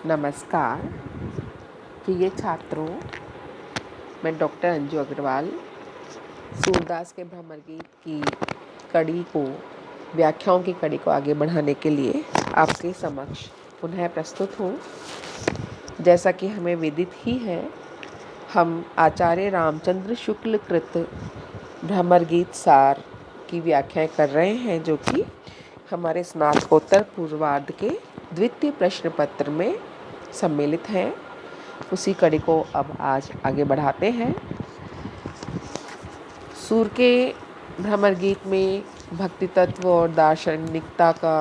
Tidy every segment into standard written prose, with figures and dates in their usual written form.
नमस्कार प्रिय छात्रों, मैं डॉक्टर अंजू अग्रवाल सूरदास के भ्रमर गीत की कड़ी को व्याख्याओं की कड़ी को आगे बढ़ाने के लिए आपके समक्ष पुनः प्रस्तुत हूँ। जैसा कि हमें विदित ही है, हम आचार्य रामचंद्र शुक्ल कृत भ्रमर गीत सार की व्याख्याएं कर रहे हैं, जो कि हमारे स्नातकोत्तर पूर्वार्ध के द्वितीय प्रश्न पत्र में सम्मिलित हैं। उसी कड़ी को अब आज आगे बढ़ाते हैं। सूर के भ्रमर गीत में भक्ति तत्व और दार्शनिकता का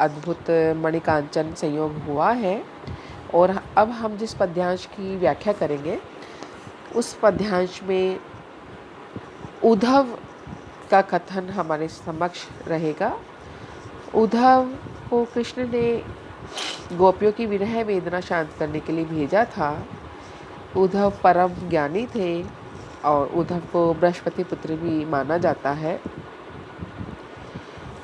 अद्भुत मणिकांचन संयोग हुआ है, और अब हम जिस पद्यांश की व्याख्या करेंगे उस पद्यांश में उद्धव का कथन हमारे समक्ष रहेगा। उद्धव को कृष्ण ने गोपियों की विरह वेदना शांत करने के लिए भेजा था। उद्धव परम ज्ञानी थे और उद्धव को बृहस्पति पुत्र भी माना जाता है।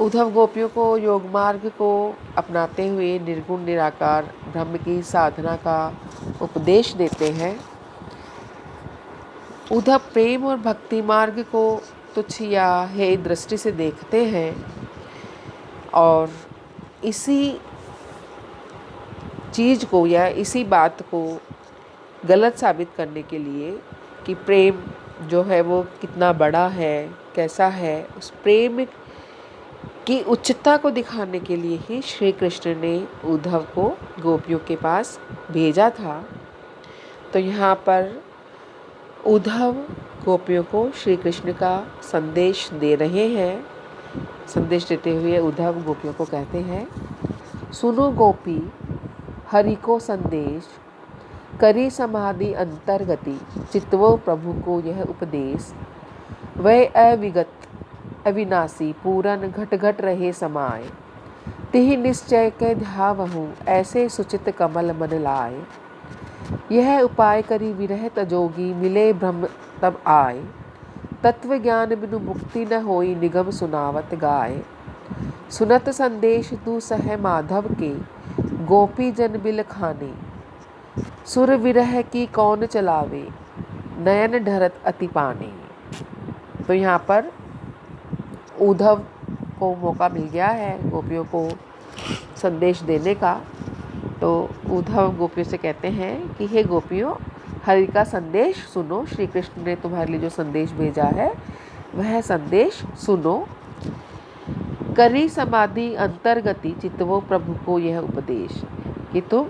उद्धव गोपियों को योग मार्ग को अपनाते हुए निर्गुण निराकार ब्रह्म की साधना का उपदेश देते हैं। उद्धव प्रेम और भक्ति मार्ग को तुच्छ या हेय दृष्टि से देखते हैं, और इसी चीज़ को या इसी बात को गलत साबित करने के लिए कि प्रेम जो है वो कितना बड़ा है, कैसा है, उस प्रेम की उच्चता को दिखाने के लिए ही श्री कृष्ण ने उद्धव को गोपियों के पास भेजा था। तो यहाँ पर उद्धव गोपियों को श्री कृष्ण का संदेश दे रहे हैं। संदेश देते हुए उद्धव गोपियों को कहते हैं, सुनो गोपी हरि को संदेश, करी समाधि अंतर्गति, चितवो प्रभु को यह उपदेश। वह अविगत अविनाशी पूरन घट घट रहे समाये, तिहि निश्चय के ध्यावहु ऐसे सुचित कमल मन लाए। यह उपाय करी विरह तजोगी, मिले ब्रह्म तब आए। तत्व ज्ञान बिनु मुक्ति न होई, निगम सुनावत गाए। सुनत संदेश तू सह माधव के, गोपी जन बिल खाने। सुर विरह की कौन चलावे, नयन ढरत अति पाने। तो यहाँ पर उद्धव को मौका मिल गया है गोपियों को संदेश देने का। तो उद्धव गोपियों से कहते हैं कि हे गोपियों, हरि का संदेश सुनो। श्री कृष्ण ने तुम्हारे लिए जो संदेश भेजा है वह संदेश सुनो। करी समाधि अंतर्गति, चितवो प्रभु को यह उपदेश। कि तुम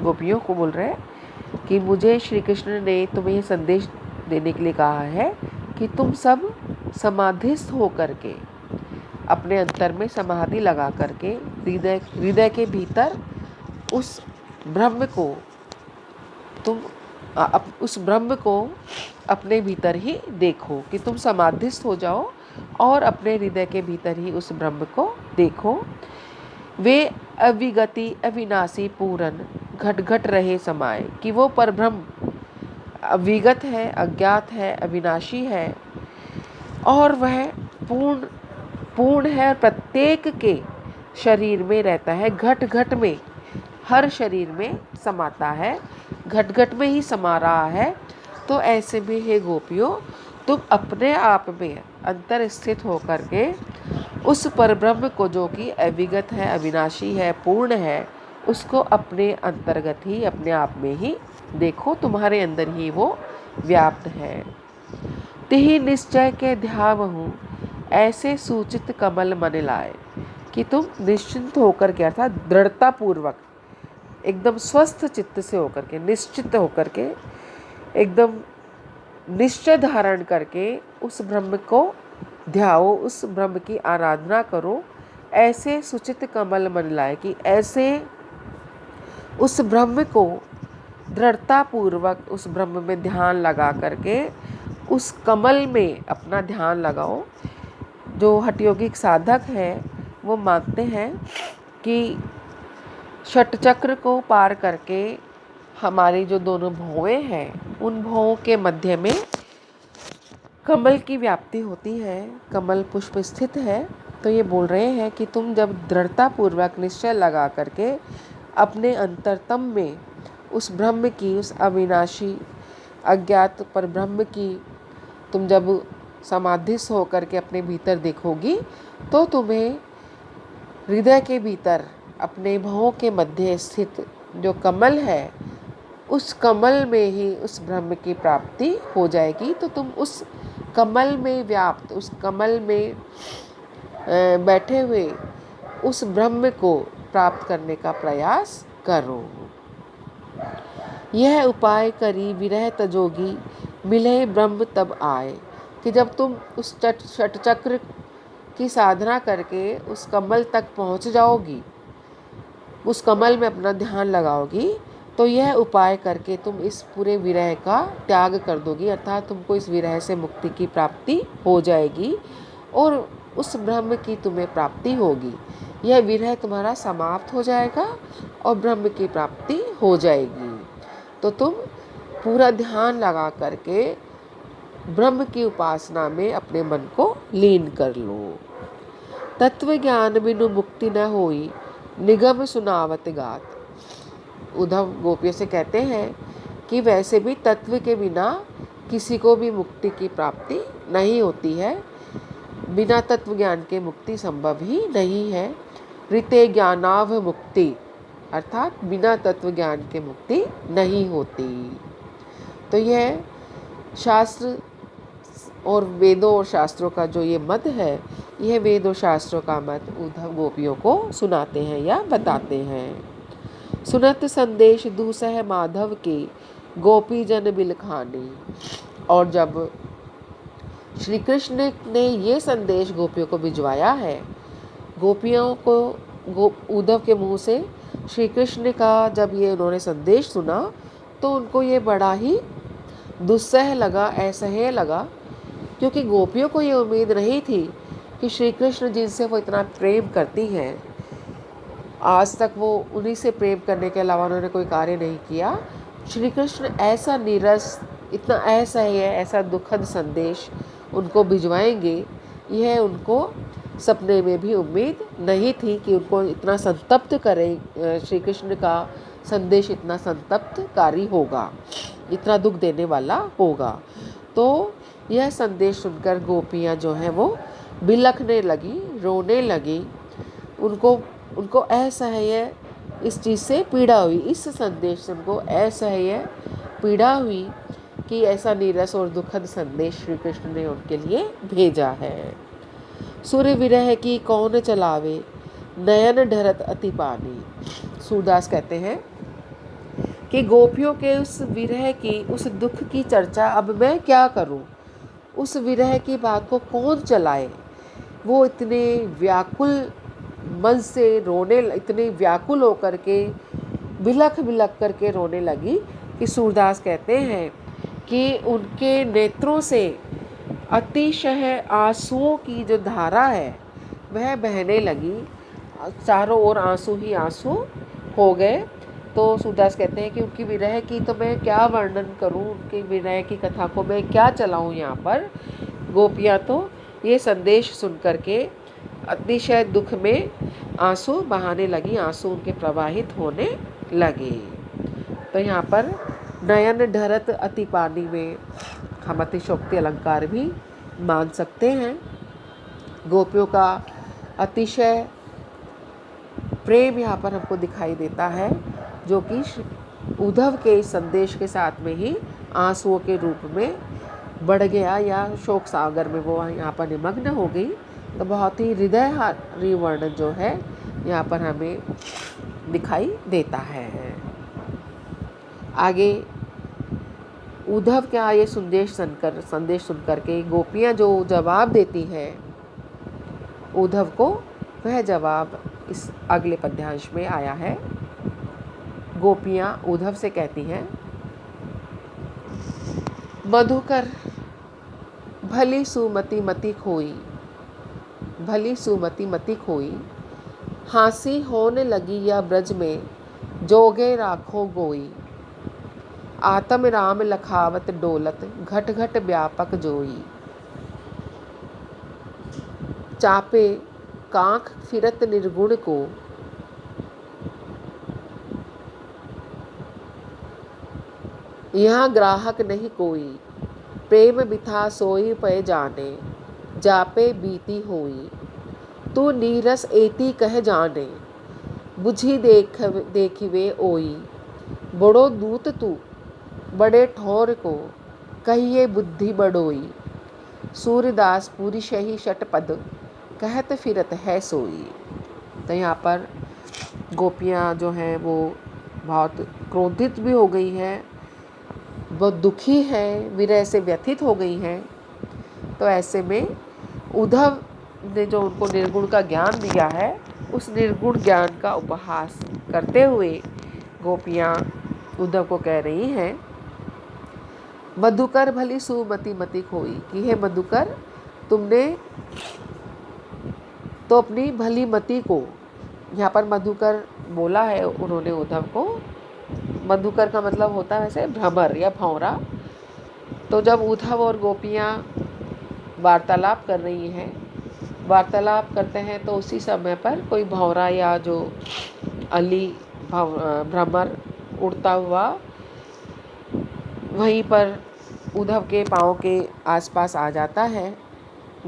गोपियों को बोल रहे हैं कि मुझे श्री कृष्ण ने तुम्हें यह संदेश देने के लिए कहा है कि तुम सब समाधिस्थ होकर के, अपने अंतर में समाधि लगा करके, हृदय के भीतर उस ब्रह्म को उस ब्रह्म को अपने भीतर ही देखो। कि तुम समाधिस्थ हो जाओ और अपने हृदय के भीतर ही उस ब्रह्म को देखो। वे अविगति अविनाशी पूरन घट घट रहे समाये। कि वो परब्रह्म अविगत है, अज्ञात है, अविनाशी है, और वह पूर्ण है और प्रत्येक के शरीर में रहता है। घट घट में, हर शरीर में समाता है, घट घट में ही समा रहा है। तो ऐसे में हे गोपियों, तुम अपने आप में अंतर स्थित होकर के उस परब्रह्म को, जो कि अविगत है, अविनाशी है, पूर्ण है, उसको अपने अंतर्गत ही, अपने आप में ही देखो। तुम्हारे अंदर ही वो व्याप्त है। तिहि निश्चय के ध्यावहु ऐसे सूचित कमल मन लाए। कि तुम निश्चिंत होकर के, अर्थात दृढ़ता पूर्वक, एकदम स्वस्थ चित्त से होकर के, निश्चित होकर के, एकदम निश्चय धारण करके उस ब्रह्म को ध्याओ, उस ब्रह्म की आराधना करो। ऐसे सुचित कमल मन लाए। कि ऐसे उस ब्रह्म को दृढ़ता पूर्वक, उस ब्रह्म में ध्यान लगा करके, उस कमल में अपना ध्यान लगाओ। जो हठयोगिक साधक है वो मानते हैं कि षटचक्र को पार करके हमारी जो दोनों भौएं हैं, उन भौओं के मध्य में कमल की व्याप्ति होती है, कमल पुष्प स्थित है। तो ये बोल रहे हैं कि तुम जब दृढ़ता पूर्वक निश्चय लगा करके अपने अंतरतम में उस ब्रह्म की, उस अविनाशी अज्ञात पर ब्रह्म की तुम जब समाधिस्थ होकर के अपने भीतर देखोगी तो तुम्हें हृदय के भीतर अपने भवों के मध्य स्थित जो कमल है उस कमल में ही उस ब्रह्म की प्राप्ति हो जाएगी। तो तुम उस कमल में व्याप्त, उस कमल में बैठे हुए उस ब्रह्म को प्राप्त करने का प्रयास करो। यह उपाय करी विरह तजोगी, मिले ब्रह्म तब आए। कि जब तुम उस षटचक्र की साधना करके उस कमल तक पहुंच जाओगी, उस कमल में अपना ध्यान लगाओगी, तो यह उपाय करके तुम इस पूरे विरह का त्याग कर दोगी, अर्थात तुमको इस विरह से मुक्ति की प्राप्ति हो जाएगी और उस ब्रह्म की तुम्हें प्राप्ति होगी। यह विरह तुम्हारा समाप्त हो जाएगा और ब्रह्म की प्राप्ति हो जाएगी। तो तुम पूरा ध्यान लगा करके ब्रह्म की उपासना में अपने मन को लीन कर लो। तत्व ज्ञान बिनु मुक्ति न होई, निगम सुनावत गात। उद्धव गोपियों से कहते हैं कि वैसे भी तत्व के बिना किसी को भी मुक्ति की प्राप्ति नहीं होती है, बिना तत्व ज्ञान के मुक्ति संभव ही नहीं है। ऋते ज्ञानाव मुक्ति, अर्थात बिना तत्व ज्ञान के मुक्ति नहीं होती। तो यह शास्त्र और वेदों और शास्त्रों का जो ये मत है, यह वेद और शास्त्रों का मत उद्धव गोपियों को सुनाते हैं या बताते हैं। सुनत संदेश दूसह माधव के, गोपी जन बिलखानी। और जब श्री कृष्ण ने ये संदेश गोपियों को भिजवाया है, गोपियों को उद्धव के मुंह से श्री कृष्ण का जब ये उन्होंने संदेश सुना तो उनको ये बड़ा ही दुस्सह लगा, असह्य लगा, क्योंकि गोपियों को ये उम्मीद नहीं थी कि श्री कृष्ण जिनसे वो इतना प्रेम करती हैं, आज तक वो उन्हीं से प्रेम करने के अलावा उन्होंने कोई कार्य नहीं किया, श्री कृष्ण ऐसा नीरस, इतना असह्य, ऐसा दुखद संदेश उनको भिजवाएंगे, यह उनको सपने में भी उम्मीद नहीं थी कि उनको इतना संतप्त करे, श्री कृष्ण का संदेश इतना संतप्तकारी होगा, इतना दुख देने वाला होगा। तो यह संदेश सुनकर गोपियाँ जो हैं वो बिलखने लगी, रोने लगी। उनको असह्य इस चीज़ से पीड़ा हुई, इस संदेश से उनको असह्य पीड़ा हुई कि ऐसा नीरस और दुखद संदेश श्री कृष्ण ने उनके लिए भेजा है। सूर्य विरह की कौन चलावे, नयन ढरत अति पानी। सूरदास कहते हैं कि गोपियों के उस विरह की, उस दुख की चर्चा अब मैं क्या करूं, उस विरह की बात को कौन चलाए। वो इतने व्याकुल मन से रोने, इतने व्याकुल होकर के बिलख बिलख करके रोने लगी कि सूरदास कहते हैं कि उनके नेत्रों से अतिशय आंसुओं की जो धारा है वह बहने लगी, चारों ओर आंसू ही आंसू हो गए। तो सूरदास कहते हैं कि उनकी विरह की तो मैं क्या वर्णन करूं, उनकी विरह की कथा को मैं क्या चलाऊं यहाँ पर। गोपियाँ तो ये संदेश सुन करके अतिशय दुख में आंसू बहाने लगी, आंसू उनके प्रवाहित होने लगे। तो यहाँ पर नयन ढरत अति पानी में हम अतिशोक्ति अलंकार भी मान सकते हैं। गोपियों का अतिशय प्रेम यहाँ पर हमको दिखाई देता है, जो कि उद्धव के इस संदेश के साथ में ही आंसुओं के रूप में बढ़ गया, या शोक सागर में वो यहाँ पर निमग्न हो गई। तो बहुत ही हृदयहारी वर्णन जो है यहाँ पर हमें दिखाई देता है। आगे उद्धव का ये संदेश सुनकर के गोपियाँ जो जवाब देती हैं उद्धव को, वह जवाब इस अगले पद्यांश में आया है। गोपियाँ उद्धव से कहती हैं, मधुकर भली सुमति मति खोई, भली सुमति मति खोई, हाँसी होने लगी या ब्रज में, जोगे राखो गोई। आतम राम लखावत डोलत, घट घट व्यापक जोई। चापे कांख फिरत निर्गुण को, यहाँ ग्राहक नहीं कोई, प्रेम बिथा सोई पे जाने, जापे बीती होई। तू नीरस एती कह जाने, बुझी देखिवे ओई। बड़ो दूत तू बड़े ठौर को, कहिए बुद्धि बड़ोई। सूर्यदास पूरी शही शटपद, कहत फिरत है सोई। तो यहाँ पर गोपियाँ जो हैं वो बहुत क्रोधित भी हो गई हैं, बहुत दुखी हैं, विरह से व्यथित हो गई हैं। तो ऐसे में उद्धव ने जो उनको निर्गुण का ज्ञान दिया है, उस निर्गुण ज्ञान का उपहास करते हुए गोपियाँ उद्धव को कह रही हैं, मधुकर भली सुमति मति खोई, कि हे मधुकर, तुमने तो अपनी भली मति को, यहाँ पर मधुकर बोला है उन्होंने उद्धव को। मधुकर का मतलब होता है वैसे भ्रमर या भौरा। तो जब उद्धव और गोपियाँ वार्तालाप कर रही हैं, वार्तालाप करते हैं, तो उसी समय पर कोई भौरा या जो अली भ्रमर उड़ता हुआ वहीं पर उद्धव के पाँव के आसपास आ जाता है।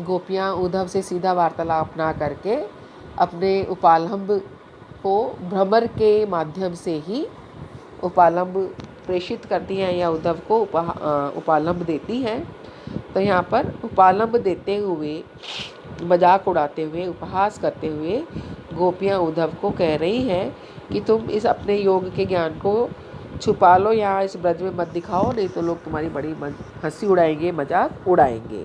गोपियाँ उद्धव से सीधा वार्तालाप ना करके अपने उपालंब को भ्रमर के माध्यम से ही उपालंब प्रेषित करती हैं या उद्धव को उपालंब देती हैं। तो यहाँ पर उपालंब देते हुए, मजाक उड़ाते हुए, उपहास करते हुए गोपियाँ उद्धव को कह रही हैं कि तुम इस अपने योग के ज्ञान को छुपा लो, यहाँ इस ब्रज में मत दिखाओ, नहीं तो लोग तुम्हारी बड़ी हंसी उड़ाएंगे, मजाक उड़ाएंगे।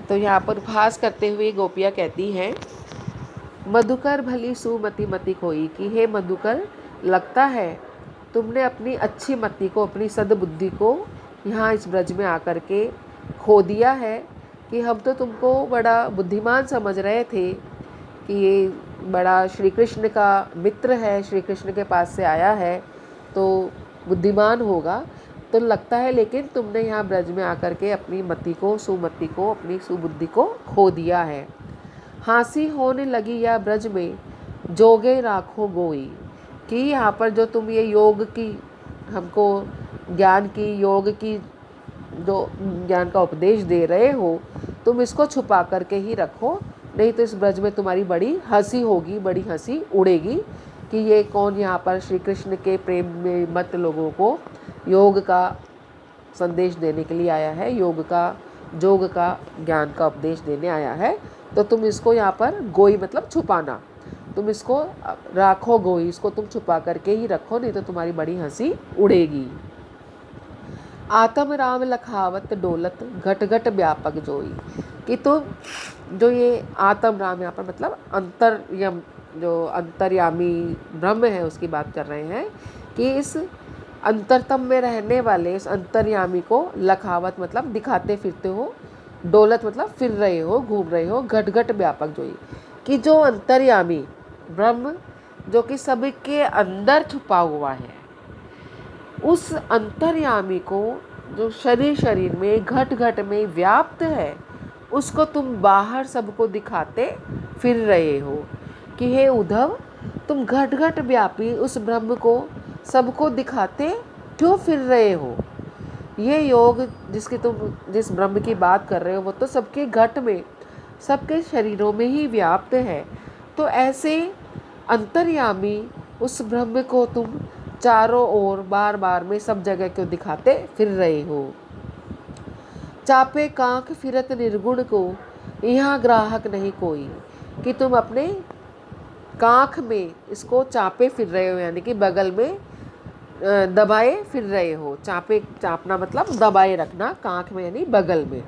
तो यहाँ पर उपहास करते हुए गोपियाँ कहती हैं, मधुकर भली सुमति मति खोई, कि हे मधुकर, लगता है तुमने अपनी अच्छी मति को, अपनी सद्बुद्धि को यहाँ इस ब्रज में आकर के खो दिया है। कि हम तो तुमको बड़ा बुद्धिमान समझ रहे थे कि ये बड़ा श्री कृष्ण का मित्र है, श्री कृष्ण के पास से आया है तो बुद्धिमान होगा, तो लगता है लेकिन तुमने यहाँ ब्रज में आकर के अपनी मति को, सुमति को, अपनी सुबुद्धि को खो दिया है। हाँसी होने लगी या ब्रज में, जोगे राखो गोई, कि यहाँ पर जो तुम ये योग की, हमको ज्ञान की, योग की जो ज्ञान का उपदेश दे रहे हो, तुम इसको छुपा करके ही रखो, नहीं तो इस ब्रज में तुम्हारी बड़ी हंसी होगी, बड़ी हंसी उड़ेगी कि ये कौन यहाँ पर श्री कृष्ण के प्रेम में मत लोगों को योग का संदेश देने के लिए आया है, योग का ज्ञान का उपदेश देने आया है। तो तुम इसको यहाँ पर गोई मतलब छुपाना, तुम इसको राखो गोई, इसको तुम छुपा करके ही रखो, नहीं तो तुम्हारी बड़ी हंसी उड़ेगी। आत्म राम लखावत डोलत, घट घट व्यापक जोई, कि तुम जो ये आत्म राम यहाँ पर मतलब अंतर्यम, जो अंतर्यामी ब्रह्म है उसकी बात कर रहे हैं, कि इस अंतरतम में रहने वाले इस अंतर्यामी को लखावत मतलब दिखाते फिरते हो, डोलत मतलब फिर रहे हो, घूम रहे हो, घट घट व्यापक जोई, कि जो अंतर्यामी ब्रह्म जो कि सबके अंदर छुपा हुआ है, उस अंतर्यामी को जो शरीर में घट घट में व्याप्त है, उसको तुम बाहर सबको दिखाते फिर रहे हो। कि हे उद्धव, तुम घट घट व्यापी उस ब्रह्म को सबको दिखाते क्यों फिर रहे हो। ये योग जिस ब्रह्म की बात कर रहे हो वो तो सबके घट में, सबके शरीरों में ही व्याप्त है, तो ऐसे अंतर्यामी उस ब्रह्म को तुम चारों ओर बार बार में सब जगह क्यों दिखाते फिर रहे हो। चापे कांख फिरत निर्गुण को, यहाँ ग्राहक नहीं कोई, कि तुम अपने कांख में इसको चापे फिर रहे हो, यानी कि बगल में दबाए फिर रहे हो। चापना मतलब दबाए रखना, कांख में यानी बगल में।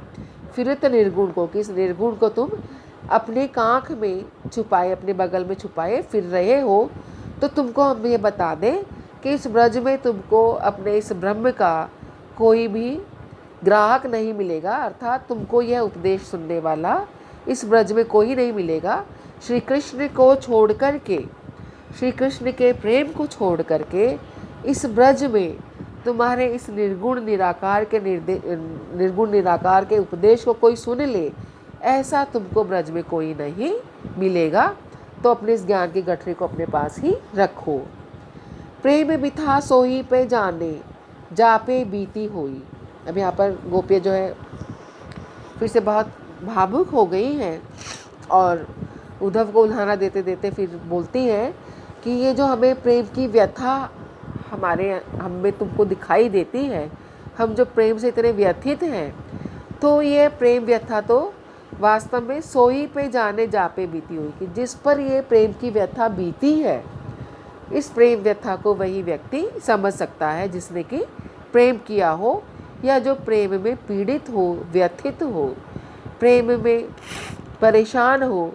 फिरत निर्गुण को, कि इस निर्गुण को तुम अपने कांख में छुपाए, अपने बगल में छुपाए फिर रहे हो। तो तुमको हम ये बता दें कि इस ब्रज में तुमको अपने इस ब्रह्म का कोई भी ग्राहक नहीं मिलेगा, अर्थात तुमको यह उपदेश सुनने वाला इस ब्रज में कोई नहीं मिलेगा। श्री कृष्ण को छोड़ कर के, श्री कृष्ण के प्रेम को छोड़ करके इस ब्रज में तुम्हारे इस निर्गुण निराकार के उपदेश को कोई सुन ले, ऐसा तुमको ब्रज में कोई नहीं मिलेगा। तो अपने इस ज्ञान की गठरी को अपने पास ही रखो। प्रेम बिथा सोई पे जाने जा पे बीती हुई। अब यहाँ पर गोपियाँ जो है फिर से बहुत भावुक हो गई हैं और उद्धव को उल्हाना देते देते फिर बोलती हैं कि ये जो हमें प्रेम की व्यथा हम में तुमको दिखाई देती है, हम जो प्रेम से इतने व्यथित हैं, तो ये प्रेम व्यथा तो वास्तव में सोई पे जाने जा पे बीती हुई, कि जिस पर ये प्रेम की व्यथा बीती है, इस प्रेम व्यथा को वही व्यक्ति समझ सकता है जिसने कि प्रेम किया हो या जो प्रेम में पीड़ित हो, व्यथित हो, प्रेम में परेशान हो,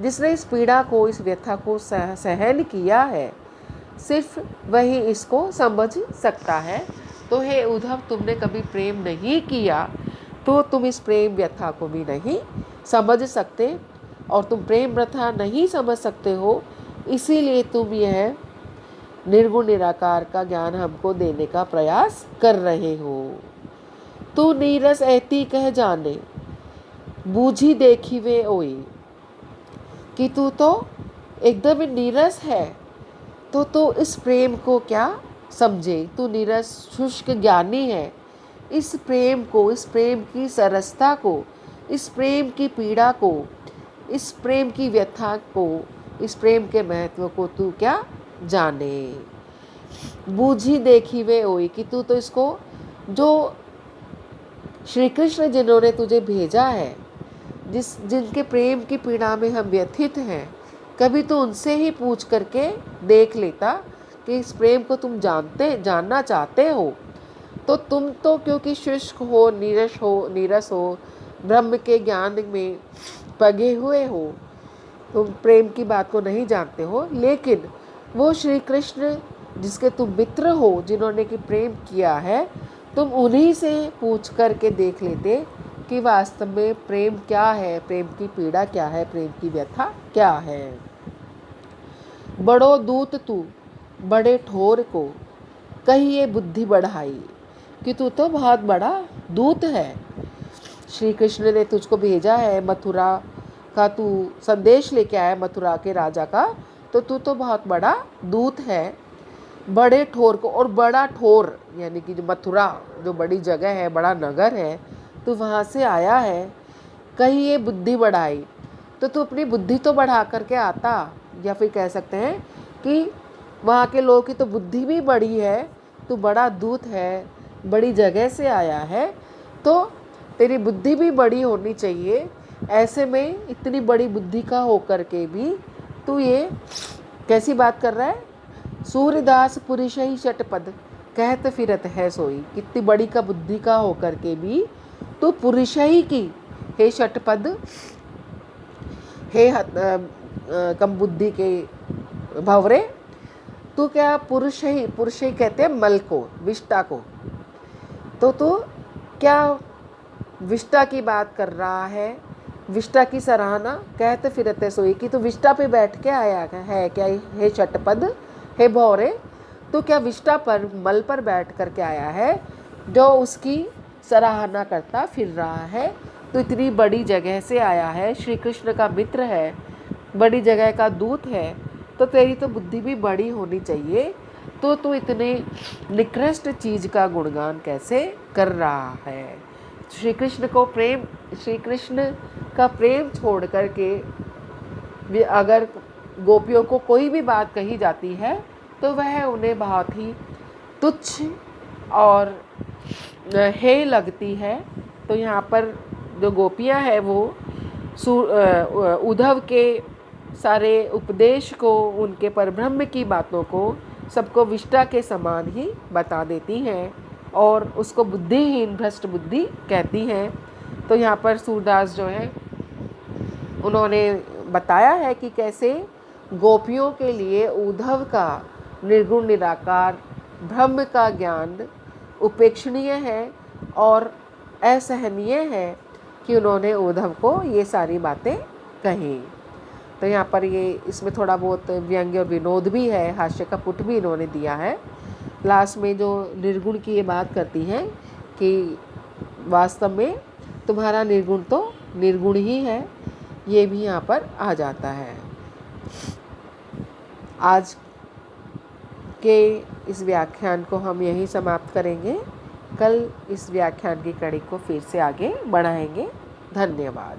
जिसने इस पीड़ा को, इस व्यथा को सहन किया है, सिर्फ वही इसको समझ सकता है। तो हे उद्धव, तुमने कभी प्रेम नहीं किया तो तुम इस प्रेम व्यथा को भी नहीं समझ सकते, और तुम प्रेम व्यथा नहीं समझ सकते हो, इसीलिए तुम यह निर्गुण निराकार का ज्ञान हमको देने का प्रयास कर रहे हो। तू नीरस ऐती कह जाने बूझी देखी वे ओई, कि तू तो एकदम नीरस है, तो तू इस प्रेम को क्या समझे, तू नीरस शुष्क ज्ञानी है। इस प्रेम को, इस प्रेम की सरसता को, इस प्रेम की पीड़ा को, इस प्रेम की व्यथा को, इस प्रेम के महत्व को तू क्या जाने। बूझी देखी वे ओई, कि तू तो इसको, जो श्री कृष्ण जिन्होंने तुझे भेजा है, जिनके प्रेम की पीड़ा में हम व्यथित हैं, कभी तो उनसे ही पूछ करके देख लेता कि इस प्रेम को तुम जानना चाहते हो। तो तुम तो क्योंकि शुष्क हो, नीरस हो, ब्रह्म के ज्ञान में पगे हुए हो, तुम प्रेम की बात को नहीं जानते हो। लेकिन वो श्री कृष्ण जिसके तुम मित्र हो, जिन्होंने कि प्रेम किया है, तुम उन्हीं से पूछ करके देख लेते कि वास्तव में प्रेम क्या है, प्रेम की पीड़ा क्या है, प्रेम की व्यथा क्या है। बड़ो दूत तू बड़े ठोर को कहिए बुद्धि बढ़ाई, कि तू तो बहुत बड़ा दूत है। श्री कृष्ण ने तुझको भेजा है, मथुरा का तू संदेश लेके आया, मथुरा के राजा का, तो तू तो बहुत बड़ा दूत है। बड़े ठोर को, और बड़ा ठोर यानी कि जो मथुरा, जो बड़ी जगह है, बड़ा नगर है, तू वहाँ से आया है। कहीं ये बुद्धि बढ़ाई, तो तू अपनी बुद्धि तो बढ़ा करके आता, या फिर कह सकते हैं कि वहाँ के लोगों की तो बुद्धि भी बड़ी है, तू बड़ा दूत है, बड़ी जगह से आया है, तो तेरी बुद्धि भी बड़ी होनी चाहिए। ऐसे में इतनी बड़ी बुद्धि का होकर के भी तू ये कैसी बात कर रहा है। सूर्यदास पुरुष ही षटपद कहत फिरत है सोई, कितनी बड़ी का बुद्धि का होकर के भी तू पुरुष ही की, हे षटपद, हे कम बुद्धि के भंवरे, तू क्या पुरुष ही कहते हैं मल को, विष्टा को, तो तू क्या विष्टा की बात कर रहा है, विष्टा की सराहना कहते फिरते सोई, कि तू विष्टा पे बैठ के आया है क्या, हे षटपद, हे भौरे, तो क्या विष्टा पर, मल पर बैठ कर के आया है जो उसकी सराहना करता फिर रहा है। तो इतनी बड़ी जगह से आया है, श्री कृष्ण का मित्र है, बड़ी जगह का दूत है, तो तेरी तो बुद्धि भी बड़ी होनी चाहिए, तो तू इतने निकृष्ट चीज़ का गुणगान कैसे कर रहा है। श्री कृष्ण का प्रेम छोड़ करके अगर गोपियों को कोई भी बात कही जाती है तो वह उन्हें बहुत ही तुच्छ और हे लगती है। तो यहाँ पर जो गोपियाँ हैं वो उद्धव के सारे उपदेश को, उनके परब्रह्म की बातों को सबको विष्टा के समान ही बता देती हैं और उसको बुद्धिहीन, भ्रष्ट बुद्धि कहती हैं। तो यहाँ पर सूरदास जो है उन्होंने बताया है कि कैसे गोपियों के लिए उद्धव का निर्गुण निराकार ब्रह्म का ज्ञान उपेक्षणीय है और असहनीय है कि उन्होंने उद्धव को ये सारी बातें कही। तो यहाँ पर ये इसमें थोड़ा बहुत व्यंग्य और विनोद भी है, हास्य का पुट भी इन्होंने दिया है। लास्ट में जो निर्गुण की ये बात करती हैं कि वास्तव में तुम्हारा निर्गुण तो निर्गुण ही है, ये भी यहाँ पर आ जाता है। आज के इस व्याख्यान को हम यहीं समाप्त करेंगे। कल इस व्याख्यान की कड़ी को फिर से आगे बढ़ाएंगे। धन्यवाद।